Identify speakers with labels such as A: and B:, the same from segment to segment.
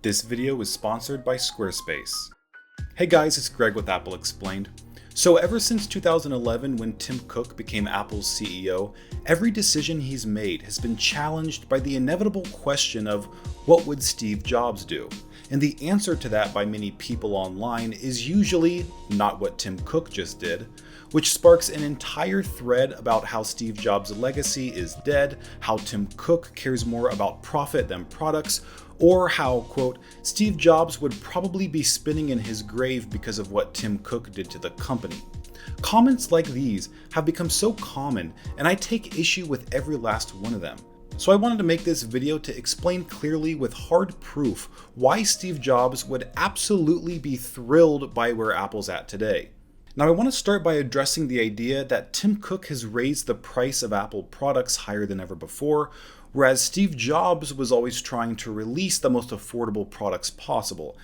A: This video is sponsored by Squarespace. Hey guys, it's Greg with Apple Explained. So ever since 2011, when Tim Cook became Apple's CEO, every decision he's made has been challenged by the inevitable question of what would Steve Jobs do? And the answer to that by many people online is usually not what Tim Cook just did, which sparks an entire thread about how Steve Jobs' legacy is dead, how Tim Cook cares more about profit than products, or how, quote, Steve Jobs would probably be spinning in his grave because of what Tim Cook did to the company. Comments like these have become so common, and I take issue with every last one of them. So I wanted to make this video to explain clearly with hard proof why Steve Jobs would absolutely be thrilled by where Apple's at today. Now I want to start by addressing the idea that Tim Cook has raised the price of Apple products higher than ever before, whereas Steve Jobs was always trying to release the most affordable products possible.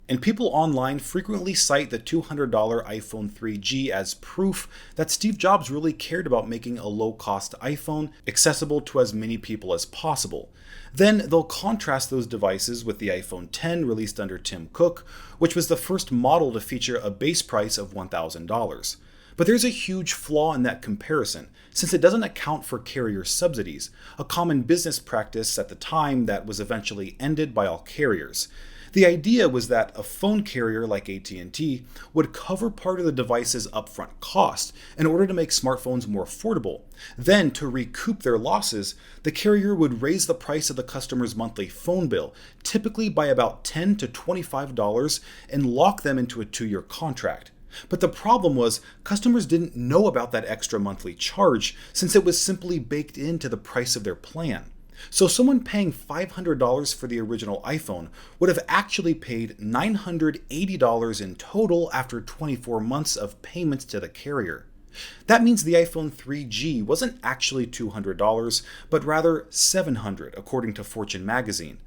A: And people online frequently cite the $200 iPhone 3G as proof that Steve Jobs really cared about making a low-cost iPhone accessible to as many people as possible. Then they'll contrast those devices with the iPhone X released under Tim Cook, which was the first model to feature a base price of $1,000. But there's a huge flaw in that comparison, since it doesn't account for carrier subsidies, a common business practice at the time that was eventually ended by all carriers. The idea was that a phone carrier like AT&T would cover part of the device's upfront cost in order to make smartphones more affordable. Then, to recoup their losses, the carrier would raise the price of the customer's monthly phone bill, typically by about $10 to $25, and lock them into a 2-year contract. But the problem was, customers didn't know about that extra monthly charge since it was simply baked into the price of their plan. So someone paying $500 for the original iPhone would have actually paid $980 in total after 24 months of payments to the carrier. That means the iPhone 3G wasn't actually $200, but rather $700, according to Fortune magazine.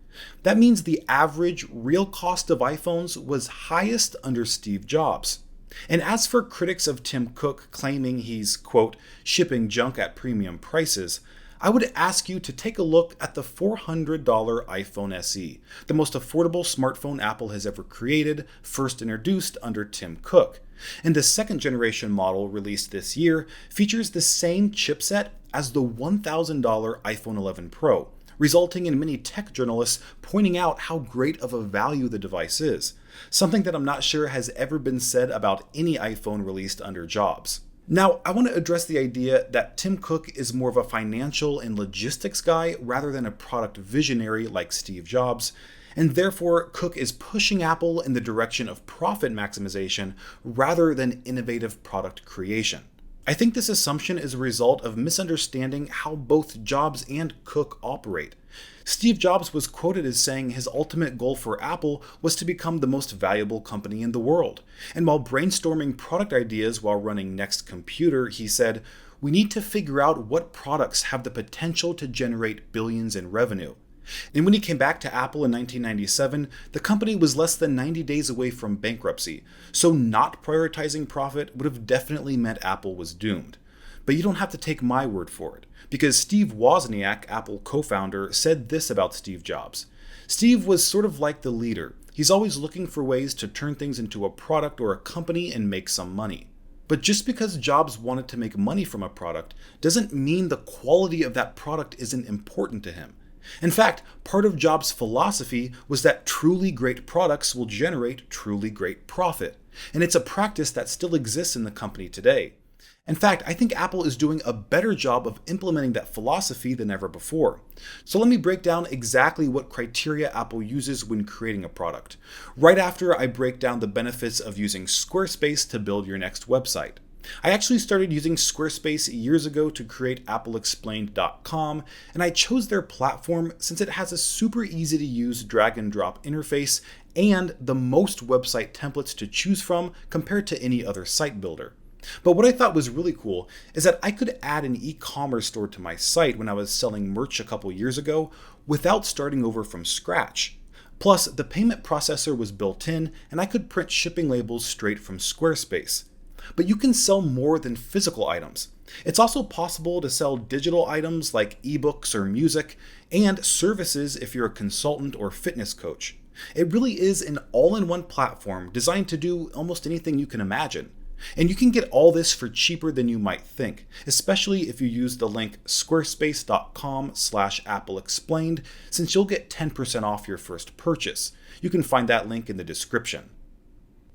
A: That means the average real cost of iPhones was highest under Steve Jobs. And as for critics of Tim Cook claiming he's, quote, shipping junk at premium prices, I would ask you to take a look at the $400 iPhone SE, the most affordable smartphone Apple has ever created, first introduced under Tim Cook. And the second generation model released this year features the same chipset as the $1,000 iPhone 11 Pro, resulting in many tech journalists pointing out how great of a value the device is, something that I'm not sure has ever been said about any iPhone released under Jobs. Now, I want to address the idea that Tim Cook is more of a financial and logistics guy rather than a product visionary like Steve Jobs, and therefore Cook is pushing Apple in the direction of profit maximization rather than innovative product creation. I think this assumption is a result of misunderstanding how both Jobs and Cook operate. Steve Jobs was quoted as saying his ultimate goal for Apple was to become the most valuable company in the world. And while brainstorming product ideas while running Next Computer, he said, "We need to figure out what products have the potential to generate billions in revenue." And when he came back to Apple in 1997, the company was less than 90 days away from bankruptcy, so not prioritizing profit would have definitely meant Apple was doomed. But you don't have to take my word for it, because Steve Wozniak, Apple co-founder, said this about Steve Jobs. Steve was sort of like the leader. He's always looking for ways to turn things into a product or a company and make some money. But just because Jobs wanted to make money from a product doesn't mean the quality of that product isn't important to him. In fact, part of Jobs' philosophy was that truly great products will generate truly great profit. And it's a practice that still exists in the company today. In fact, I think Apple is doing a better job of implementing that philosophy than ever before. So let me break down exactly what criteria Apple uses when creating a product, right after I break down the benefits of using Squarespace to build your next website. I actually started using Squarespace years ago to create appleexplained.com, and I chose their platform since it has a super easy to use drag and drop interface and the most website templates to choose from compared to any other site builder. But what I thought was really cool is that I could add an e-commerce store to my site when I was selling merch a couple years ago without starting over from scratch. Plus, the payment processor was built in, and I could print shipping labels straight from Squarespace. But you can sell more than physical items. It's also possible to sell digital items like ebooks or music, and services if you're a consultant or fitness coach. It really is an all-in-one platform designed to do almost anything you can imagine. And you can get all this for cheaper than you might think, especially if you use the link squarespace.com/AppleExplained, since you'll get 10% off your first purchase. You can find that link in the description.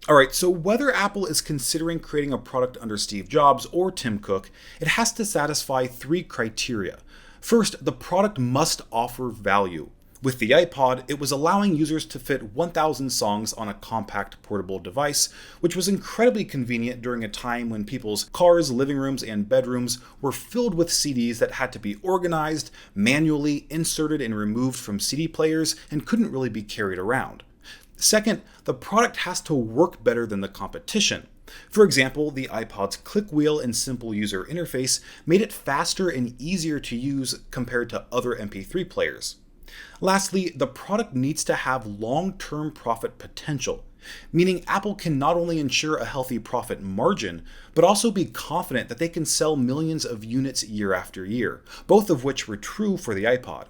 A: Alright, so whether Apple is considering creating a product under Steve Jobs or Tim Cook, it has to satisfy three criteria. First, the product must offer value. With the iPod, it was allowing users to fit 1,000 songs on a compact portable device, which was incredibly convenient during a time when people's cars, living rooms, and bedrooms were filled with CDs that had to be organized, manually inserted and removed from CD players, and couldn't really be carried around. Second, the product has to work better than the competition. For example, the iPod's click wheel and simple user interface made it faster and easier to use compared to other MP3 players. Lastly, the product needs to have long-term profit potential, meaning Apple can not only ensure a healthy profit margin, but also be confident that they can sell millions of units year after year, both of which were true for the iPod.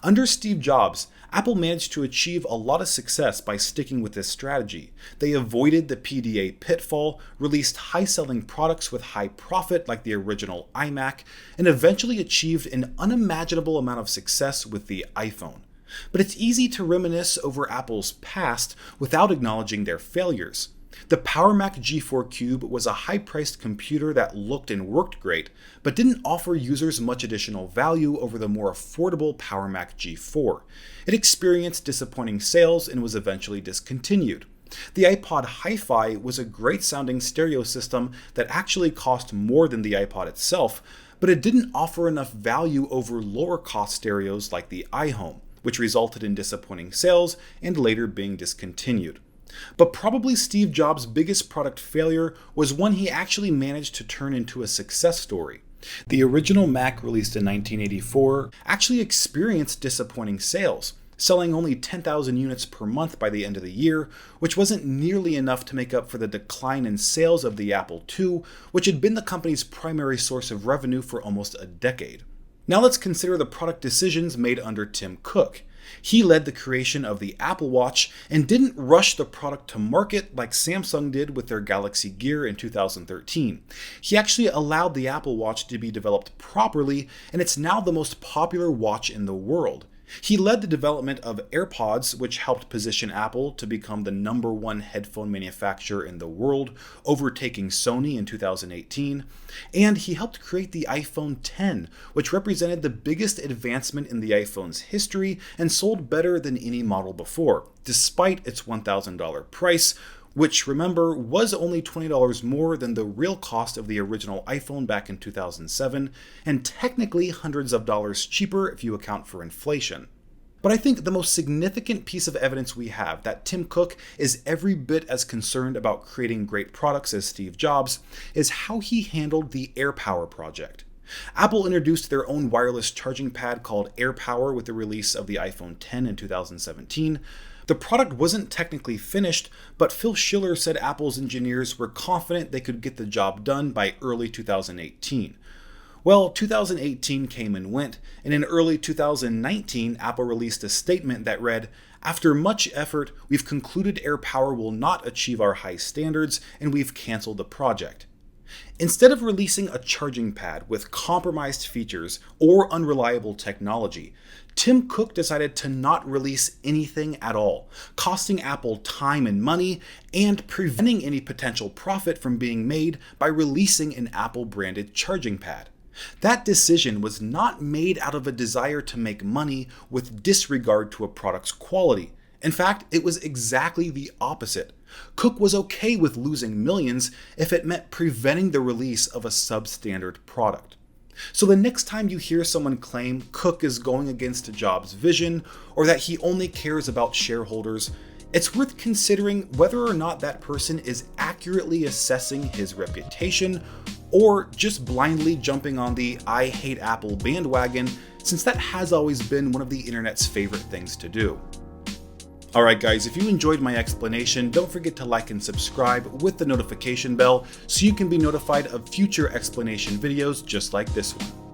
A: Under Steve Jobs, Apple managed to achieve a lot of success by sticking with this strategy. They avoided the PDA pitfall, released high-selling products with high profit like the original iMac, and eventually achieved an unimaginable amount of success with the iPhone. But it's easy to reminisce over Apple's past without acknowledging their failures. The PowerMac G4 Cube was a high-priced computer that looked and worked great, but didn't offer users much additional value over the more affordable PowerMac G4. It experienced disappointing sales and was eventually discontinued. The iPod Hi-Fi was a great-sounding stereo system that actually cost more than the iPod itself, but it didn't offer enough value over lower-cost stereos like the iHome, which resulted in disappointing sales and later being discontinued. But probably Steve Jobs' biggest product failure was one he actually managed to turn into a success story. The original Mac, released in 1984, actually experienced disappointing sales, selling only 10,000 units per month by the end of the year, which wasn't nearly enough to make up for the decline in sales of the Apple II, which had been the company's primary source of revenue for almost a decade. Now let's consider the product decisions made under Tim Cook. He led the creation of the Apple Watch and didn't rush the product to market like Samsung did with their Galaxy Gear in 2013. He actually allowed the Apple Watch to be developed properly, and it's now the most popular watch in the world. He led the development of AirPods, which helped position Apple to become the #1 headphone manufacturer in the world, overtaking Sony in 2018. And he helped create the iPhone X, which represented the biggest advancement in the iPhone's history and sold better than any model before, despite its $1,000 price, which, remember, was only $20 more than the real cost of the original iPhone back in 2007, and technically hundreds of dollars cheaper if you account for inflation. But I think the most significant piece of evidence we have that Tim Cook is every bit as concerned about creating great products as Steve Jobs is how he handled the AirPower project. Apple introduced their own wireless charging pad called AirPower with the release of the iPhone X in 2017. The product wasn't technically finished, but Phil Schiller said Apple's engineers were confident they could get the job done by early 2018. Well, 2018 came and went, and in early 2019, Apple released a statement that read, "After much effort, we've concluded AirPower will not achieve our high standards, and we've canceled the project." Instead of releasing a charging pad with compromised features or unreliable technology, Tim Cook decided to not release anything at all, costing Apple time and money and preventing any potential profit from being made by releasing an Apple-branded charging pad. That decision was not made out of a desire to make money with disregard to a product's quality. In fact, it was exactly the opposite. Cook was okay with losing millions if it meant preventing the release of a substandard product. So the next time you hear someone claim Cook is going against Jobs' vision or that he only cares about shareholders, it's worth considering whether or not that person is accurately assessing his reputation or just blindly jumping on the "I hate Apple" bandwagon, since that has always been one of the internet's favorite things to do. Alright guys, if you enjoyed my explanation, don't forget to like and subscribe with the notification bell so you can be notified of future explanation videos just like this one.